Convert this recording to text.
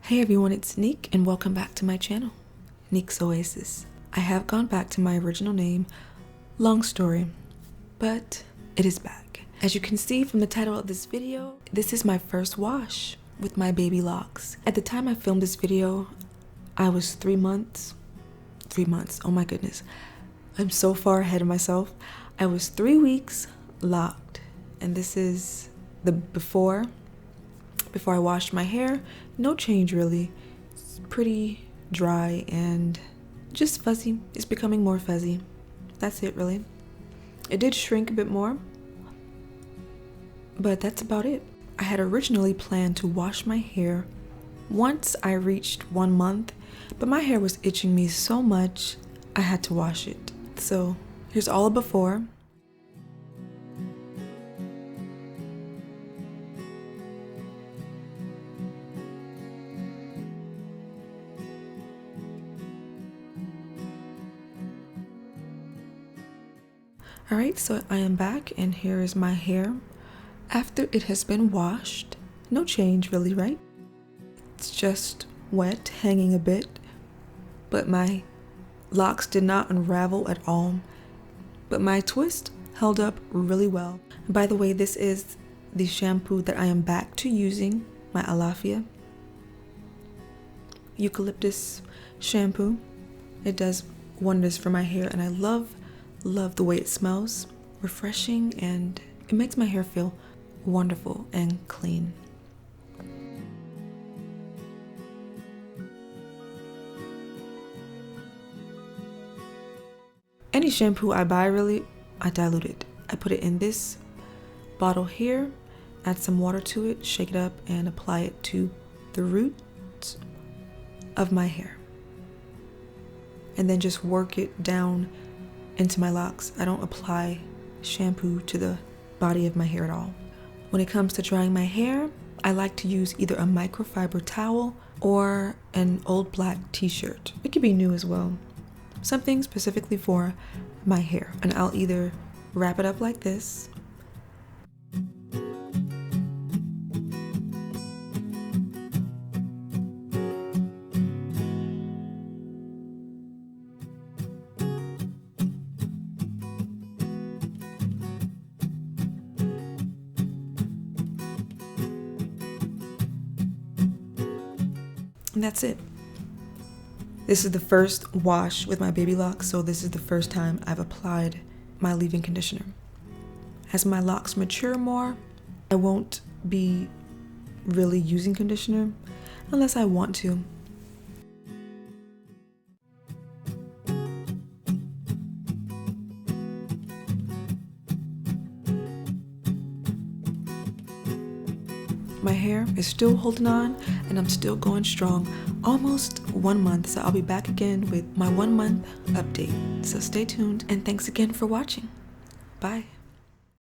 Hey everyone, it's Nique and welcome back to my channel, Nique's Oasis. I have gone back to my original name, long story, but it is back. As you can see from the title of this video, this is my first wash with my baby locks. At the time I filmed this video, I was 3 months, oh my goodness. I'm so far ahead of myself. I was 3 weeks locked, and this is the before I washed my hair. No change really. It's pretty dry and just fuzzy. It's becoming more fuzzy. That's it really. It did shrink a bit more, but that's about it. I had originally planned to wash my hair once I reached 1 month, but my hair was itching me so much I had to wash it. So here's all of before. Alright, so I am back and here is my hair after it has been washed. No change really, right? It's just wet, hanging a bit, but my locks did not unravel at all, but my twist held up really well. And by the way, this is the shampoo that I am back to using, my ALAFFIA eucalyptus shampoo. It does wonders for my hair and I love the way it smells, refreshing, and it makes my hair feel wonderful and clean. Any shampoo I buy really, I dilute it. I put it in this bottle here, add some water to it, shake it up, and apply it to the roots of my hair. And then just work it down into my locks. I don't apply shampoo to the body of my hair at all. When it comes to drying my hair, I like to use either a microfiber towel or an old black t-shirt. It could be new as well. Something specifically for my hair. And I'll either wrap it up like this, and that's it. This is the first wash with my baby locks, so this is the first time I've applied my leave-in conditioner. As my locks mature more, I won't be really using conditioner unless I want to. My hair is still holding on and I'm still going strong. Almost 1 month, so I'll be back again with my 1 month update. So stay tuned and thanks again for watching. Bye.